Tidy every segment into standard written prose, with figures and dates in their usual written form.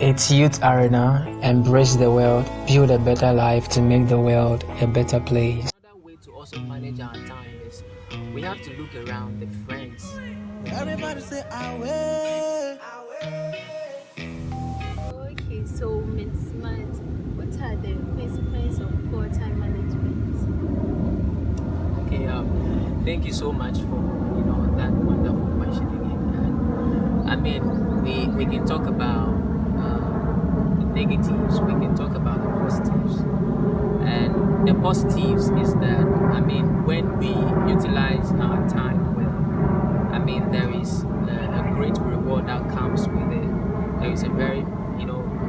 It's Youth Arena. Embrace the world, build a better life to make the world a better place. Another way to also manage our time is we have to look around the friends. Everybody say, I will. Okay, so Ms. Matt, what are the consequences of poor time management? Okay, thank you so much for that wonderful question again. And I mean, we can talk about the negatives, we can talk about the positives, and the positives is that when we utilize our time well, there is a great reward that comes with it. There is a very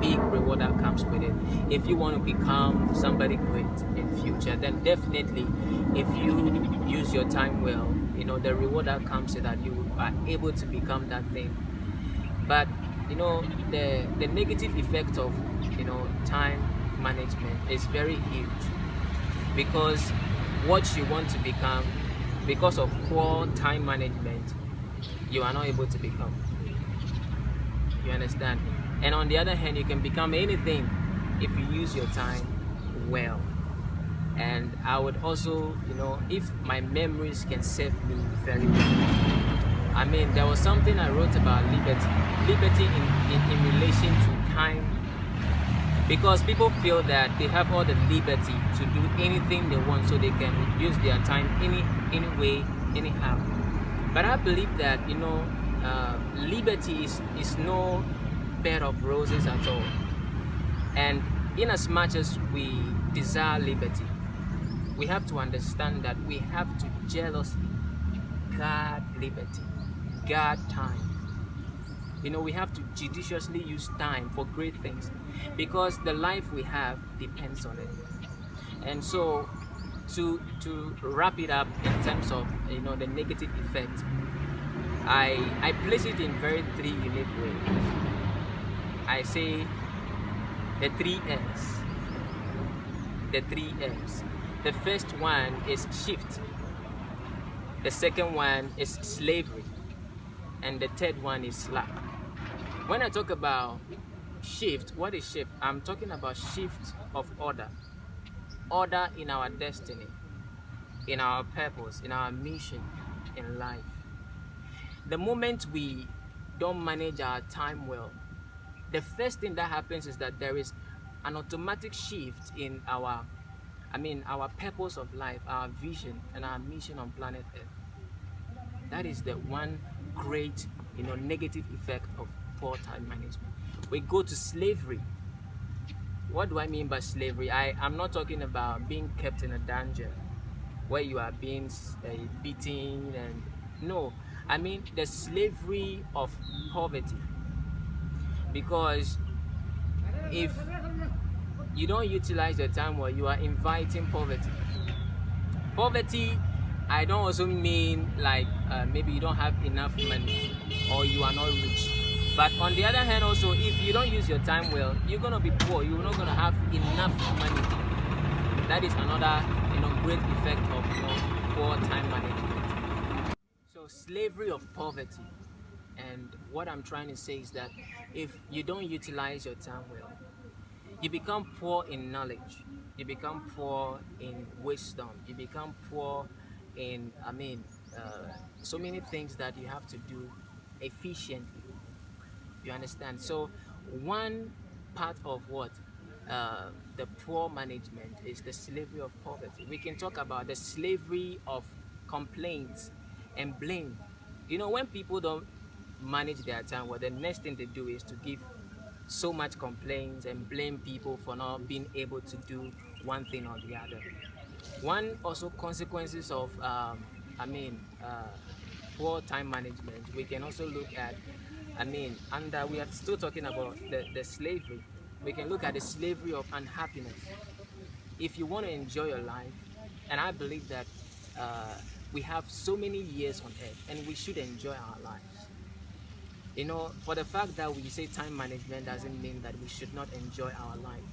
big reward that comes with it. If you want to become somebody great in future, then definitely if you use your time well, the reward that comes is that you are able to become that thing. But the negative effect of time management is very huge, because what you want to become, because of poor time management, you are not able to become. You understand? And on the other hand, you can become anything if you use your time well. And I would also, if my memories can serve me very well. There was something I wrote about liberty. Liberty in relation to time. Because people feel that they have all the liberty to do anything they want, so they can use their time any way, anyhow. But I believe that, liberty is no bed of roses at all. And in as much as we desire liberty, we have to understand that we have to jealously guard liberty, guard time. We have to judiciously use time for great things, because the life we have depends on it. And so to wrap it up in terms of the negative effect, I place it in three unique ways. I say the three N's. The three N's. The first one is shift. The second one is slavery. And the third one is slack. When I talk about shift, what is shift? I'm talking about shift of order. Order in our destiny, in our purpose, in our mission in life. The moment we don't manage our time well, the first thing that happens is that there is an automatic shift in our purpose of life, our vision, and our mission on planet Earth. That is the one great, negative effect of poor time management. We go to slavery. What do I mean by slavery? I'm not talking about being kept in a dungeon where you are being beaten, and no, I mean the slavery of poverty. Because if you don't utilize your time well, you are inviting poverty. Poverty, I don't also mean like maybe you don't have enough money or you are not rich. But on the other hand also, if you don't use your time well, you're going to be poor. You're not going to have enough money. That is another great effect of poor time management. So slavery of poverty. And what I'm trying to say is that if you don't utilize your time well, you become poor in knowledge, you become poor in wisdom, you become poor in so many things that you have to do efficiently. You understand? So one part of what the poor management is the slavery of poverty. We can talk about the slavery of complaints and blame. When people don't manage their time well, the next thing they do is to give so much complaints and blame people for not being able to do one thing or the other. One also consequences of poor time management, we can also look at we are still talking about the slavery. We can look at the slavery of unhappiness. If you want to enjoy your life, and I believe that we have so many years on earth and we should enjoy our lives. For the fact that we say time management doesn't mean that we should not enjoy our life.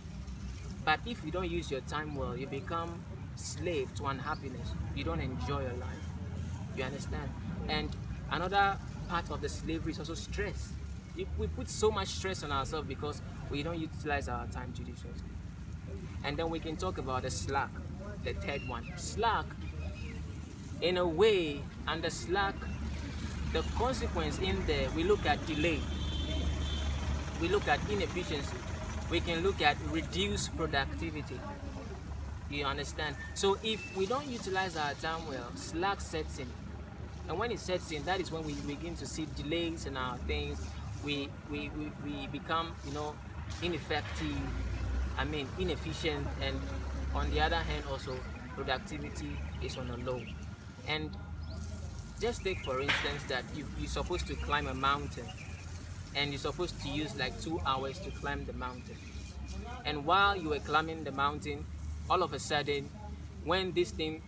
But if you don't use your time well, you become slave to unhappiness. You don't enjoy your life. You understand? And another part of the slavery is also stress. we put so much stress on ourselves because we don't utilize our time judiciously. And then we can talk about the slack, the third one. Slack, in a way, under slack, the consequence in there, we look at delay, we look at inefficiency, we can look at reduced productivity. You understand? So if we don't utilize our time well, slack sets in. And when it sets in, that is when we begin to see delays in our things. We become, ineffective, inefficient, and on the other hand also productivity is on a low. And just take for instance that you're supposed to climb a mountain and you're supposed to use like 2 hours to climb the mountain. And while you were climbing the mountain, all of a sudden, when this thing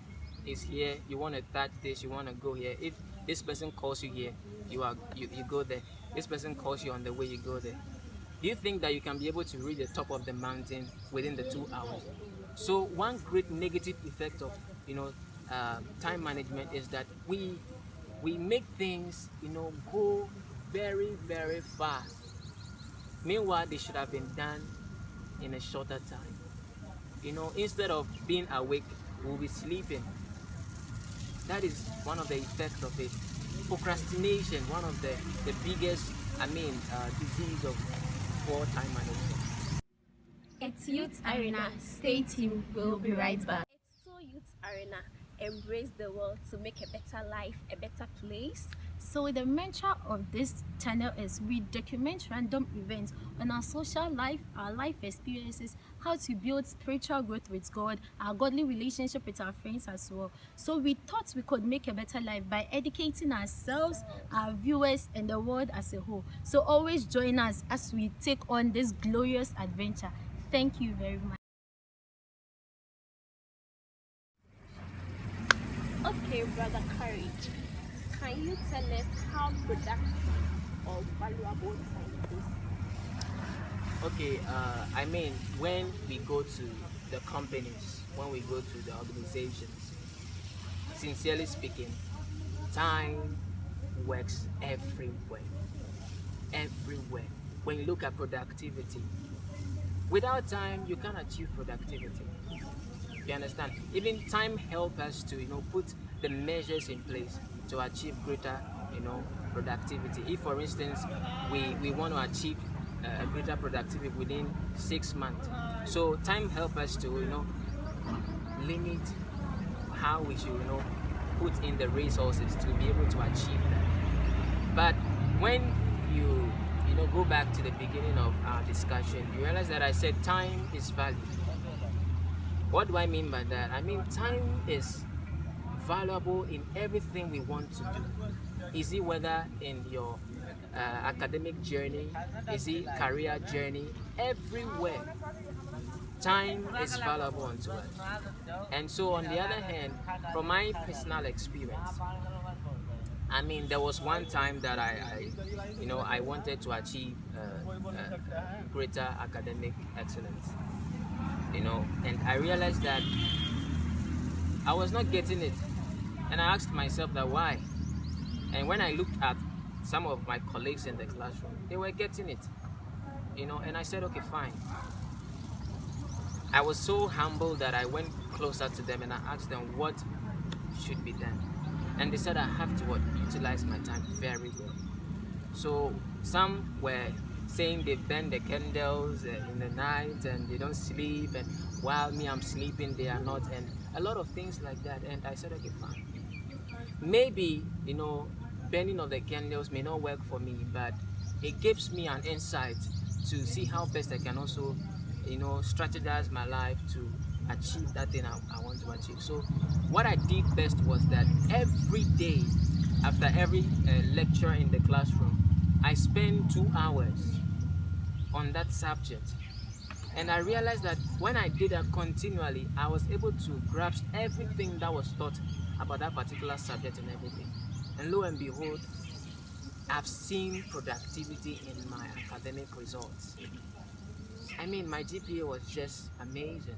is here, you want to touch this, you want to go here. If this person calls you here, you go there. This person calls you on the way, you go there. Do you think that you can be able to reach the top of the mountain within the 2 hours? So one great negative effect of time management is that we make things go very, very fast. Meanwhile, they should have been done in a shorter time. Instead of being awake, we'll be sleeping. That is one of the effects of it. Procrastination, one of the biggest, disease of poor time management. It's Youth Arena. Stay tuned. We'll be right back. It's so Youth Arena. Embrace the world to make a better life, a better place. So the mantra of this channel is we document random events on our social life, our life experiences, how to build spiritual growth with God, our godly relationship with our friends as well. So we thought we could make a better life by educating ourselves, our viewers, and the world as a whole. So always join us as we take on this glorious adventure. Thank you very much. Okay, Brother Courage, can you tell us how productive or valuable time is? Okay, when we go to the companies, when we go to the organizations, sincerely speaking, time works everywhere. Everywhere. When you look at productivity, without time, you can't achieve productivity. You understand? Even time helps us to, put the measures in place to achieve greater, productivity. If, for instance, we want to achieve a greater productivity within 6 months, so time helps us to, limit how we should, put in the resources to be able to achieve that. But when you go back to the beginning of our discussion, you realize that I said time is value. What do I mean by that? I mean time is valuable in everything we want to do. Is it whether in your academic journey, is it career journey, everywhere time is valuable unto us. And so on the other hand, from my personal experience, there was one time that I wanted to achieve greater academic excellence, and I realized that I was not getting it, and I asked myself that why. And when I looked at some of my colleagues in the classroom, they were getting it, and I said, okay, fine. I was so humble that I went closer to them and I asked them what should be done. And they said I have to utilize my time very well. So some were saying they burn the candles in the night and they don't sleep, and while me I'm sleeping they are not, and a lot of things like that. And I said, okay, fine. Maybe burning of the candles may not work for me, but it gives me an insight to see how best I can also strategize my life to achieve that thing I want to achieve. So what I did best was that every day after every lecture in the classroom, I spent 2 hours on that subject. And I realized that when I did that continually, I was able to grasp everything that was taught about that particular subject and everything. And lo and behold, I've seen productivity in my academic results. My GPA was just amazing.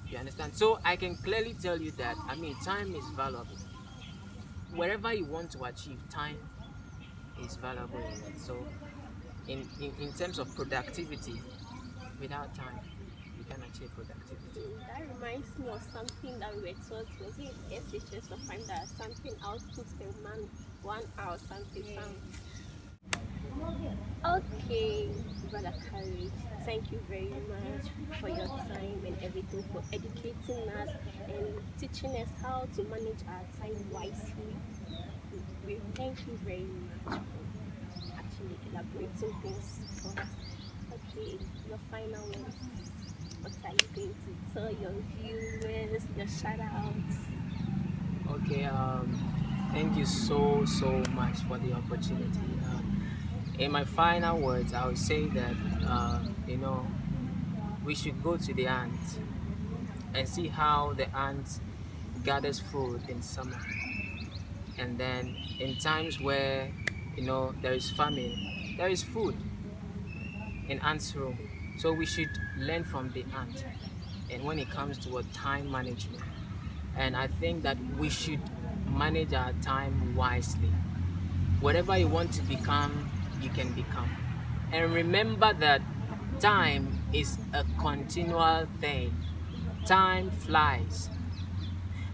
You understand? So I can clearly tell you that, time is valuable. Wherever you want to achieve, time is valuable in it. So in terms of productivity, without time you can achieve productivity. That reminds me of something that we were taught, was it SHS or find that something output per man 1 hour something. Okay, Brother Courage, thank you very much for your time and everything, for educating us and teaching us how to manage our time wisely. We thank you very much for actually elaborating things for us. Okay, your final words. What are you going to tell your viewers, your shout outs? Okay, thank you so much for the opportunity. In my final words, I would say that we should go to the ant and see how the ant gathers food in summer, and then in times where there is famine, there is food in ant's room. So we should learn from the ant, and when it comes to time management, and I think that we should manage our time wisely. Whatever you want to become, you can become. And remember that time is a continual thing. Time flies.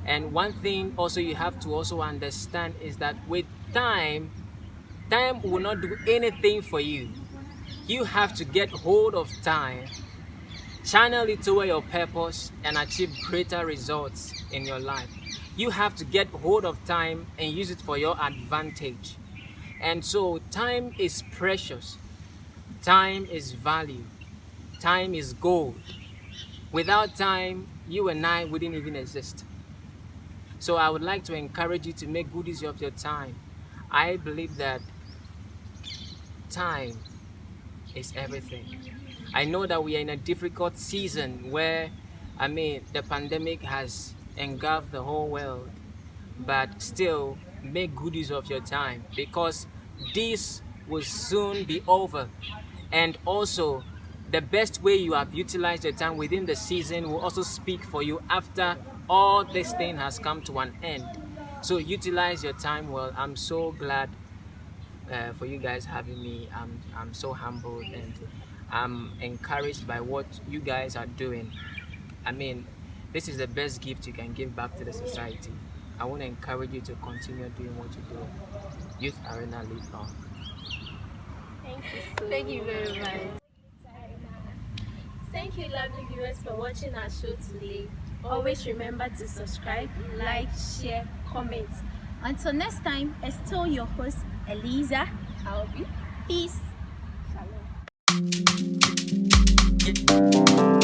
And one thing also you have to also understand is that with time will not do anything for you. You have to get hold of time, channel it toward your purpose, and achieve greater results in your life. You have to get hold of time and use it for your advantage. And so time is precious. Time is value. Time is gold. Without time, you and I wouldn't even exist. So I would like to encourage you to make good use of your time. I believe that time is everything. I know that we are in a difficult season where, the pandemic has engulfed the whole world, but still make good use of your time, because this will soon be over. And also, the best way you have utilized your time within the season will also speak for you after all this thing has come to an end. So utilize your time well. I'm so glad for you guys having me. I'm so humbled and I'm encouraged by what you guys are doing. This is the best gift you can give back to the society. I want to encourage you to continue doing what you do. Youth Arena live on. Thank you very much. Thank you, lovely viewers, for watching our show today. Always remember to subscribe, like, share, comment. Until next time, it's still your host, Eliza. I'll be. Peace. Shalom.